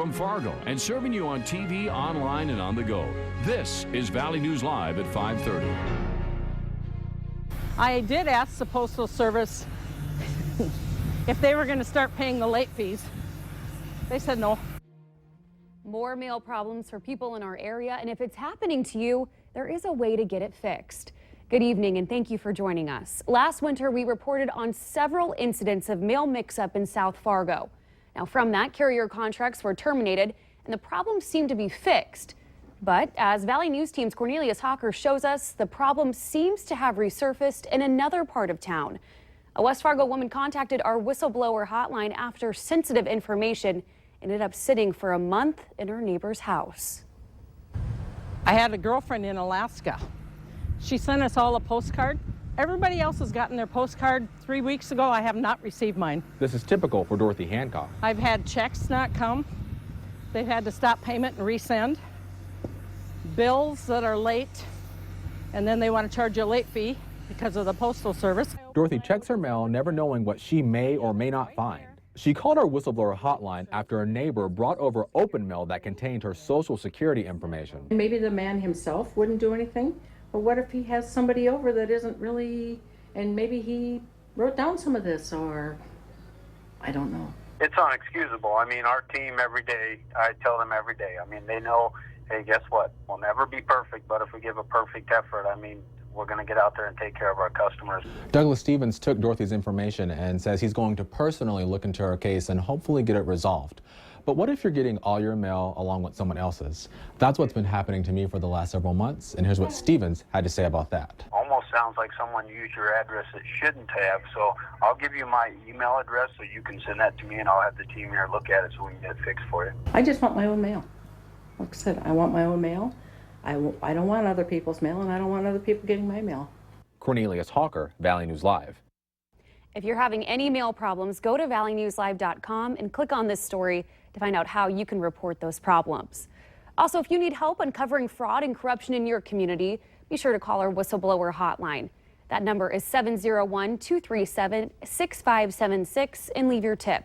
from Fargo and serving you on TV, online, and on the go. This is Valley News Live at 5:30. I did ask the Postal Service if they were going to start paying the late fees. They said no. More mail problems for people in our area, and if it's happening to you, there is a way to get it fixed. Good evening, and thank you for joining us. Last winter, we reported on several incidents of mail mix-up in South Fargo. Now, from that, carrier contracts were terminated, and the problem seemed to be fixed. But as Valley News Team's Cornelius Hawker shows us, the problem seems to have resurfaced in another part of town. A West Fargo woman contacted our Whistleblower Hotline after sensitive information ended up sitting for a month in her neighbor's house. I had a girlfriend in Alaska. She sent us all a postcard. Everybody else has gotten their postcard 3 weeks ago. I have not received mine. This is typical for Dorothy Hancock. I've had checks not come. They've had to stop payment and resend. Bills that are late, and then they want to charge you a late fee because of the Postal Service. Dorothy checks her mail, never knowing what she may or may not find. She called our Whistleblower Hotline after a neighbor brought over open mail that contained her Social Security information. Maybe the man himself wouldn't do anything, but what if he has somebody over that isn't really, and maybe he wrote down some of this, or I don't know. It's unexcusable. I mean, our team every day, I tell them every day, I mean, they know, hey, guess what? We'll never be perfect, but if we give a perfect effort, I mean, we're going to get out there and take care of our customers. Douglas Stevens took Dorothy's information and says he's going to personally look into her case and hopefully get it resolved. But what if you're getting all your mail along with someone else's? That's what's been happening to me for the last several months, and here's what Stevens had to say about that. Almost sounds like someone used your address that shouldn't have, so I'll give you my email address so you can send that to me, and I'll have the team here look at it so we can get it fixed for you. I just want my own mail. Like I said, I want my own mail. I don't want other people's mail, and I don't want other people getting my mail. Cornelius Hawker, Valley News Live. If you're having any mail problems, go to valleynewslive.com and click on this story to find out how you can report those problems. Also, if you need help uncovering fraud and corruption in your community, be sure to call our Whistleblower Hotline. That number is 701-237-6576 and leave your tip.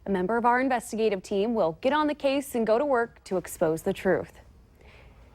A member of our investigative team will get on the case and go to work to expose the truth.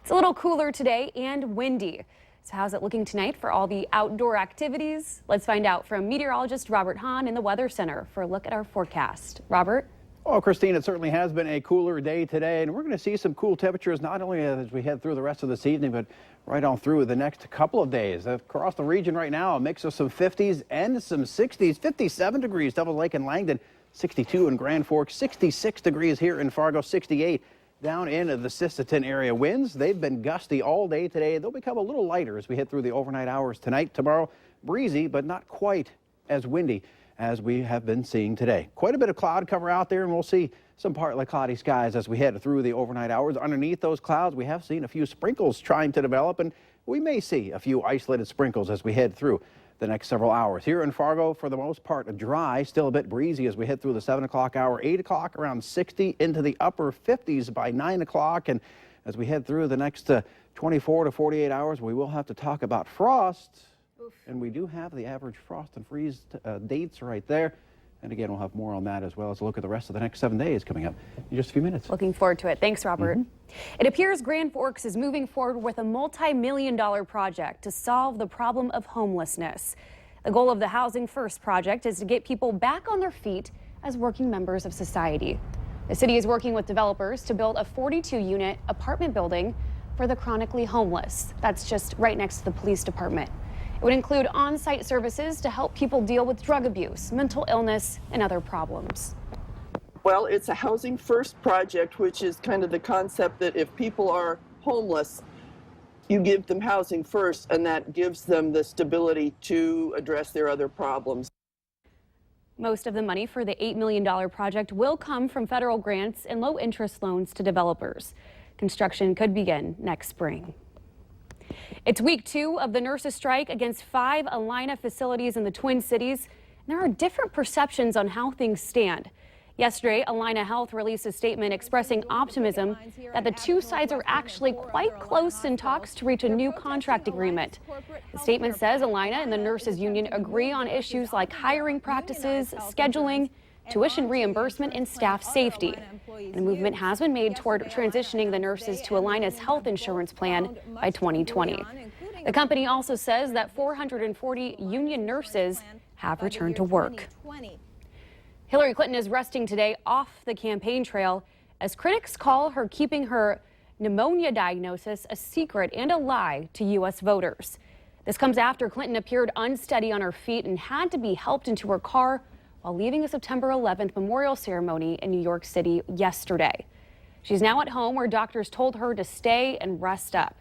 It's a little cooler today and windy. So how's it looking tonight for all the outdoor activities? Let's find out from meteorologist Robert Hahn in the Weather Center for a look at our forecast. Robert? Well, Christine, it certainly has been a cooler day today, and we're going to see some cool temperatures not only as we head through the rest of this evening, but right on through the next couple of days. Across the region right now, a mix of some 50s and some 60s, 57 degrees, Devil Lake and Langdon, 62 in Grand Forks, 66 degrees here in Fargo, 68 down in the Sisseton area. Winds, they've been gusty all day today. They'll become a little lighter as we head through the overnight hours tonight. Tomorrow, breezy, but not quite as windy as we have been seeing today. Quite a bit of cloud cover out there, and we'll see some partly cloudy skies as we head through the overnight hours. Underneath those clouds, we have seen a few sprinkles trying to develop, and we may see a few isolated sprinkles as we head through the next several hours. Here in Fargo, for the most part, dry, still a bit breezy as we head through the 7 o'clock hour, 8 o'clock around 60 into the upper 50s by 9 o'clock. And as we head through the next 24 to 48 hours, we will have to talk about frost. Oof. And we do have the average frost and freeze dates right there. And again, we'll have more on that as well as a look at the rest of the next 7 days coming up in just a few minutes. Looking forward to it. Thanks, Robert. It appears Grand Forks is moving forward with a multi-million-dollar project to solve the problem of homelessness. The goal of the Housing First project is to get people back on their feet as working members of society. The city is working with developers to build a 42-unit apartment building for the chronically homeless. That's just right next to the police department. It would include on-site services to help people deal with drug abuse, mental illness, and other problems. Well, it's a Housing First project, which is kind of the concept that if people are homeless, you give them housing first, and that gives them the stability to address their other problems. Most of the money for the $8 million project will come from federal grants and low-interest loans to developers. Construction could begin next spring. It's week 2 of the nurses' strike against 5 Allina facilities in the Twin Cities. And there are different perceptions on how things stand. Yesterday, Allina Health released a statement expressing optimism that the two sides are actually quite close in talks to reach a new contract agreement. The statement says Allina and the nurses union agree on issues like hiring practices, scheduling, tuition reimbursement, and staff safety. And a movement has been made toward transitioning the nurses to Alina's health insurance plan by 2020. The company also says that 440 union nurses have returned to work. Hillary Clinton is resting today off the campaign trail as critics call her keeping her pneumonia diagnosis a secret and a lie to U.S. voters. This comes after Clinton appeared unsteady on her feet and had to be helped into her car while leaving a September 11th memorial ceremony in New York City yesterday. She's now at home where doctors told her to stay and rest up.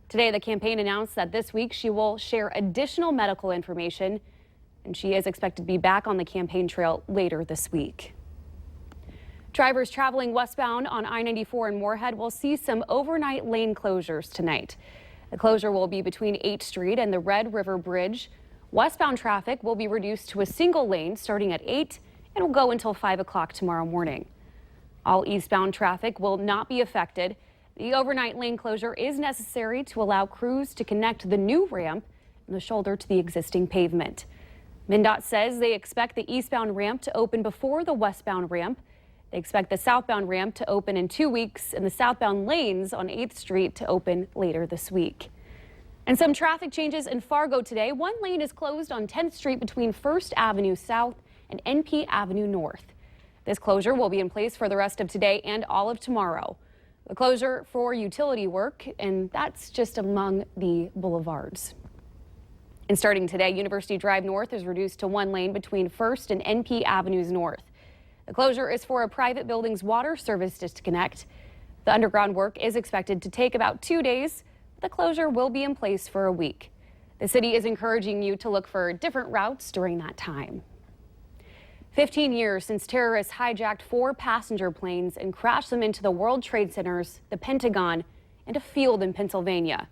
Today, the campaign announced that this week she will share additional medical information, and she is expected to be back on the campaign trail later this week. Drivers traveling westbound on I-94 in Moorhead will see some overnight lane closures tonight. The closure will be between 8th Street and the Red River Bridge. Westbound traffic will be reduced to a single lane starting at 8 and will go until 5 o'clock tomorrow morning. All eastbound traffic will not be affected. The overnight lane closure is necessary to allow crews to connect the new ramp and the shoulder to the existing pavement. MnDOT says they expect the eastbound ramp to open before the westbound ramp. They expect the southbound ramp to open in 2 weeks and the southbound lanes on 8th Street to open later this week. And some traffic changes in Fargo today. One lane is closed on 10th Street between 1st Avenue South and NP Avenue North. This closure will be in place for the rest of today and all of tomorrow. The closure for utility work, and that's just among the boulevards. And starting today, University Drive North is reduced to one lane between 1st and NP Avenues North. The closure is for a private building's water service disconnect. The underground work is expected to take about 2 days. The closure will be in place for a week. The city is encouraging you to look for different routes during that time. 15 years since terrorists hijacked 4 passenger planes and crashed them into the World Trade Centers, the Pentagon, and a field in Pennsylvania.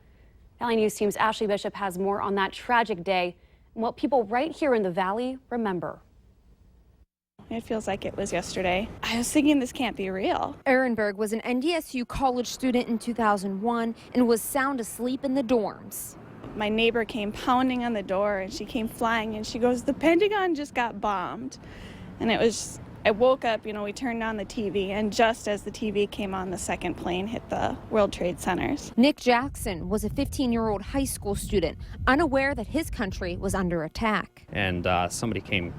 Valley News Team's Ashley Bishop has more on that tragic day and what people right here in the Valley remember. It feels like it was yesterday. I was thinking this can't be real. Ehrenberg was an NDSU college student in 2001 and was sound asleep in the dorms. My neighbor came pounding on the door and she came flying and she goes, "The Pentagon just got bombed." And I woke up, we turned on the TV, and just as the TV came on, the second plane hit the World Trade Centers. Nick Jackson was a 15-year-old high school student, unaware that his country was under attack. And somebody came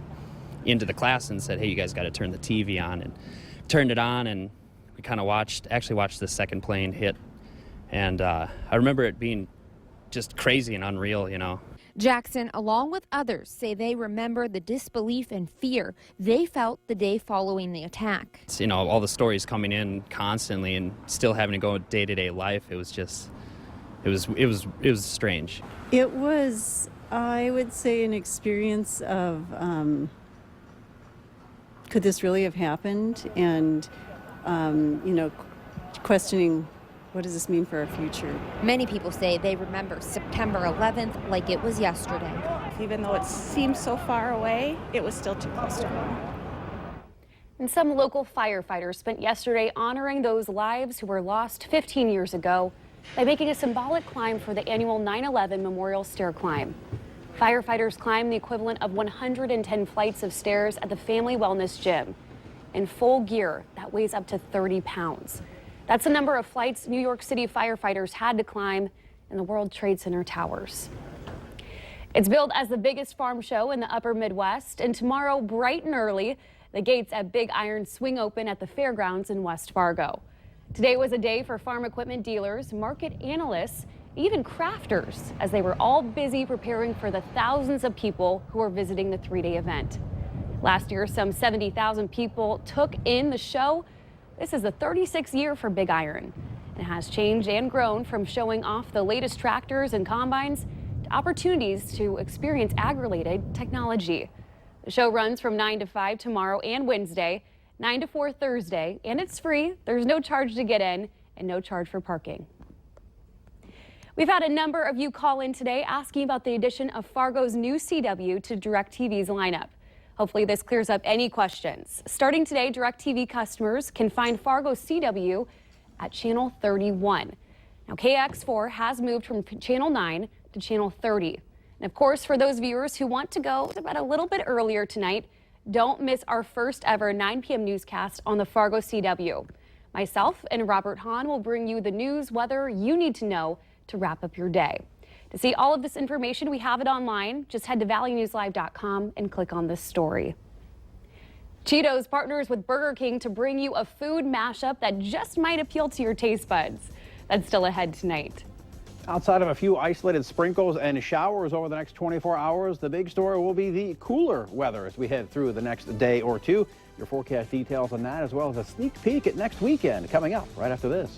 into the class and said, "Hey, you guys got to turn the TV on," and turned it on, and we kind of watched the second plane hit. And I remember it being just crazy and unreal, Jackson, along with others, say they remember the disbelief and fear they felt the day following the attack. All the stories coming in constantly and still having to go day-to-day life. It was just, it was strange. It was, I would say, an experience of, could this really have happened? And, questioning, what does this mean for our future? Many people say they remember September 11th like it was yesterday. Even though it seems so far away, it was still too close to home. And some local firefighters spent yesterday honoring those lives who were lost 15 years ago by making a symbolic climb for the annual 9/11 Memorial Stair Climb. Firefighters climbed the equivalent of 110 flights of stairs at the Family Wellness Gym in full gear that weighs up to 30 pounds. That's the number of flights New York City firefighters had to climb in the World Trade Center towers. It's billed as the biggest farm show in the upper Midwest, and tomorrow, bright and early, the gates at Big Iron swing open at the fairgrounds in West Fargo. Today was a day for farm equipment dealers, market analysts, even crafters, as they were all busy preparing for the thousands of people who are visiting the 3-day event. Last year, some 70,000 people took in the show. This is the 36th year for Big Iron. It has changed and grown from showing off the latest tractors and combines to opportunities to experience ag-related technology. The show runs from 9 to 5 tomorrow and Wednesday, 9 to 4 Thursday, and it's free. There's no charge to get in and no charge for parking. We've had a number of you call in today asking about the addition of Fargo's new CW to DirecTV's lineup. Hopefully this clears up any questions. Starting today, DirecTV customers can find Fargo CW at Channel 31. Now, KX4 has moved from Channel 9 to Channel 30. And of course, for those viewers who want to go to bed a little bit earlier tonight, Don't miss our first ever 9 p.m. newscast on the Fargo CW. Myself and Robert Hahn will bring you the news, weather you need to know to wrap up your day. To see all of this information, we have it online. Just head to valleynewslive.com and click on this story. Cheetos partners with Burger King to bring you a food mashup that just might appeal to your taste buds. That's still ahead tonight. Outside of a few isolated sprinkles and showers over the next 24 hours, the big story will be the cooler weather as we head through the next day or two. Your forecast details on that, as well as a sneak peek at next weekend, coming up right after this.